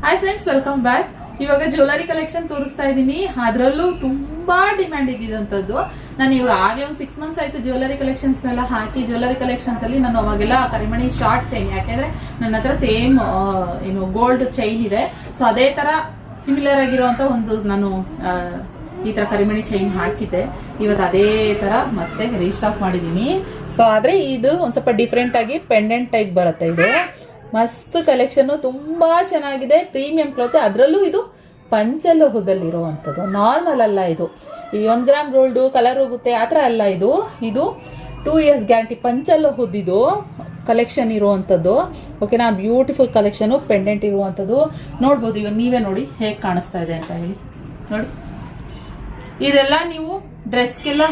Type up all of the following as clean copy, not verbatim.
Hi friends, welcome back. ಇವಾಗ jewellery collection ತೋರಿಸ್ತಾ ಇದ್ದೀನಿ. ಅದರಲ್ಲೂ ತುಂಬಾ ಡಿಮ್ಯಾಂಡ್ ಇದ್ದಿದ್ದಂಥದ್ದು. ನಾನು ಇವಾಗ ಆಗ್ಲೇ ಒಂದು 6 ಮಂತ್ಸ್ ಆಯ್ತು ಜ್ಯುವೆಲರಿ ಕಲೆಕ್ಷನ್ಸ್ ಎಲ್ಲ ಹಾಕಿ. ಜ್ಯುವೆಲರಿ ಕಲೆಕ್ಷನ್ಸ್ ಅಲ್ಲಿ ನಾನು ಅವಾಗೆಲ್ಲ ಕರಿಮಣಿ ಶಾರ್ಟ್ ಚೈನ್, ಯಾಕೆಂದ್ರೆ ನನ್ನ ಹತ್ರ ಸೇಮ್ ಏನು ಗೋಲ್ಡ್ ಚೈನ್ ಇದೆ. ಸೊ ಅದೇ ತರ ಸಿಮಿಲರ್ ಆಗಿರುವಂತ ಒಂದು ನಾನು ಈ ತರ ಕರಿಮಣಿ ಚೈನ್ ಹಾಕಿದ್ದೆ. ಇವತ್ತು ಅದೇ ತರ ಮತ್ತೆ ರೀಸ್ಟಾಕ್ ಮಾಡಿದೀನಿ. ಸೊ ಆದ್ರೆ ಇದು ಒಂದ್ ಸ್ವಲ್ಪ ಡಿಫ್ರೆಂಟ್ ಆಗಿ ಪೆಂಡೆಂಟ್ ಟೈಪ್ ಬರುತ್ತೆ. ಇದು ಮಸ್ತ್ ಕಲೆಕ್ಷನ್, ತುಂಬಾ ಚೆನ್ನಾಗಿದೆ. ಪ್ರೀಮಿಯಂ ಕ್ಲಾತ್, ಅದರಲ್ಲೂ ಇದು ಪಂಚಲೋಹದಲ್ಲಿರುವಂಥದ್ದು, ನಾರ್ಮಲ್ ಅಲ್ಲ. ಇದು ಈ 1 ಗ್ರಾಮ್ ಗೋಲ್ಡ್ ಕಲರ್ ಹೋಗುತ್ತೆ ಆ ಥರ ಅಲ್ಲ. ಇದು 2 years ಗ್ಯಾರಂಟಿ ಪಂಚಲೋಹದ್ದು ಕಲೆಕ್ಷನ್ ಇರುವಂಥದ್ದು. ಓಕೆನಾ, ಬ್ಯೂಟಿಫುಲ್ ಕಲೆಕ್ಷನು, ಪೆಂಡೆಂಟ್ ಇರುವಂಥದ್ದು. ನೋಡ್ಬೋದು, ಇವಾಗ ನೀವೇ ನೋಡಿ ಹೇಗೆ ಕಾಣಿಸ್ತಾ ಇದೆ ಅಂತ ಹೇಳಿ. ನೋಡಿ, ಇದೆಲ್ಲ ನೀವು ಡ್ರೆಸ್ಗೆಲ್ಲ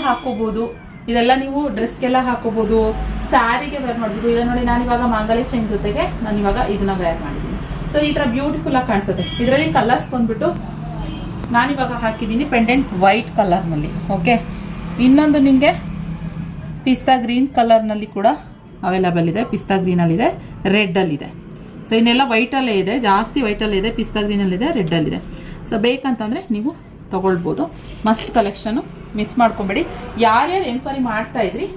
ಹಾಕೋಬಹುದು. ಸ್ಯಾರಿಗೆ ವೇರ್ ಮಾಡ್ಬೋದು. ಇಲ್ಲ ನೋಡಿ, ನಾನು ಇವಾಗ ಮಾಂಗಲ್ಯ ಚೈನ್ ಜೊತೆಗೆ ನಾನು ಇವಾಗ ಇದನ್ನ ವೇರ್ ಮಾಡಿದ್ದೀನಿ. ಸೊ ಈ ತರ ಬ್ಯೂಟಿಫುಲ್ ಆಗಿ ಕಾಣಿಸುತ್ತೆ. ಇದರಲ್ಲಿ ಕಲರ್ಸ್ ಬಂದ್ಬಿಟ್ಟು ನಾನಿವಾಗ ಹಾಕಿದ್ದೀನಿ ಪೆಂಡೆಂಟ್ ವೈಟ್ ಕಲರ್ ನಲ್ಲಿ. ಓಕೆ, ಇನ್ನೊಂದು ನಿಮಗೆ ಪಿಸ್ತಾ ಗ್ರೀನ್ ಕಲರ್ ನಲ್ಲಿ ಕೂಡ ಅವೈಲಬಲ್ ಇದೆ. ಪಿಸ್ತಾ ಗ್ರೀನ್ ಅಲ್ಲಿ ಇದೆ, ರೆಡ್ ಅಲ್ಲಿ ಇದೆ. ಸೊ ಇನ್ನೆಲ್ಲ ವೈಟ್ ಅಲ್ಲೇ ಇದೆ, ಜಾಸ್ತಿ ವೈಟ್ ಅಲ್ಲಿ ಇದೆ, ಪಿಸ್ತಾ ಗ್ರೀನ್ ಅಲ್ಲಿ ಇದೆ, ರೆಡ್ ಅಲ್ಲಿ ಇದೆ. ಸೊ ಬೇಕಂತಂದ್ರೆ ನೀವು ತಗೊಳ್ಬೋದು. ಮಸ್ತ್ ಕಲೆಕ್ಷನ್, ಮಿಸ್ ಮಾಡ್ಕೊಂಬೇಡಿ. ಯಾರ್ಯಾರು ಎನ್ಕ್ವೈರಿ ಮಾಡ್ತಾ ಇದ್ರಿ,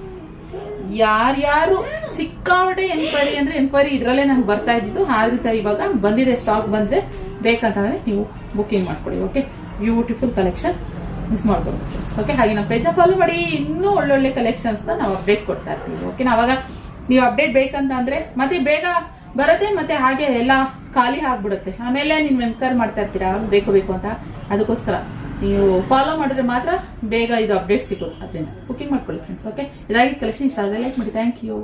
ಯಾರ್ಯಾರು ಸಿಕ್ಕಾವಡೆ ಎನ್ಕ್ವೈರಿ ಅಂದ್ರೆ ಎನ್ಕ್ವೈರಿ ಇದರಲ್ಲೇ ನಂಗೆ ಬರ್ತಾ ಇದ್ದಿದ್ದು. ಆದ್ರಿಂದ ಇವಾಗ ಬಂದಿದೆ, ಸ್ಟಾಕ್ ಬಂದಿದೆ. ಬೇಕಂತಂದ್ರೆ ನೀವು ಬುಕಿಂಗ್ ಮಾಡ್ಕೊಳ್ಳಿ. ಓಕೆ, ಬ್ಯೂಟಿಫುಲ್ ಕಲೆಕ್ಷನ್, ಮಿಸ್ ಮಾಡ್ಬೋದು. ಓಕೆ, ಹಾಗೆ ನಮ್ಮ ಪೇಜ್ನ ಫಾಲೋ ಮಾಡಿ. ಇನ್ನೂ ಒಳ್ಳೊಳ್ಳೆ ಕಲೆಕ್ಷನ್ಸ್ನ ನಾವು ಅಪ್ಡೇಟ್ ಕೊಡ್ತಾ ಇರ್ತೀವಿ. ಓಕೆ, ಅವಾಗ ನೀವು ಅಪ್ಡೇಟ್ ಬೇಕಂತ ಅಂದ್ರೆ ಮತ್ತೆ ಬೇಗ ಬರುತ್ತೆ, ಮತ್ತೆ ಹಾಗೆ ಎಲ್ಲ ಖಾಲಿ ಆಗ್ಬಿಡುತ್ತೆ. ಆಮೇಲೆ ನೀವು ಎನ್ಕ್ವೈರಿ ಮಾಡ್ತಾ ಇರ್ತೀರಾ ಬೇಕು ಅಂತ. ಅದಕ್ಕೋಸ್ಕರ ನೀವು ಫಾಲೋ ಮಾಡಿದ್ರೆ ಮಾತ್ರ ಬೇಗ ಇದು ಅಪ್ಡೇಟ್ ಸಿಗೋದು. ಅದರಿಂದ ಬುಕಿಂಗ್ ಮಾಡ್ಕೊಳ್ಳಿ ಫ್ರೆಂಡ್ಸ್. ಓಕೆ, ಇದಾಗಿದ್ದು ಕಲೆಕ್ಷನ್. ಇಷ್ಟ ಆದರೆ ಲೈಕ್ ಮಾಡಿ. Thank you.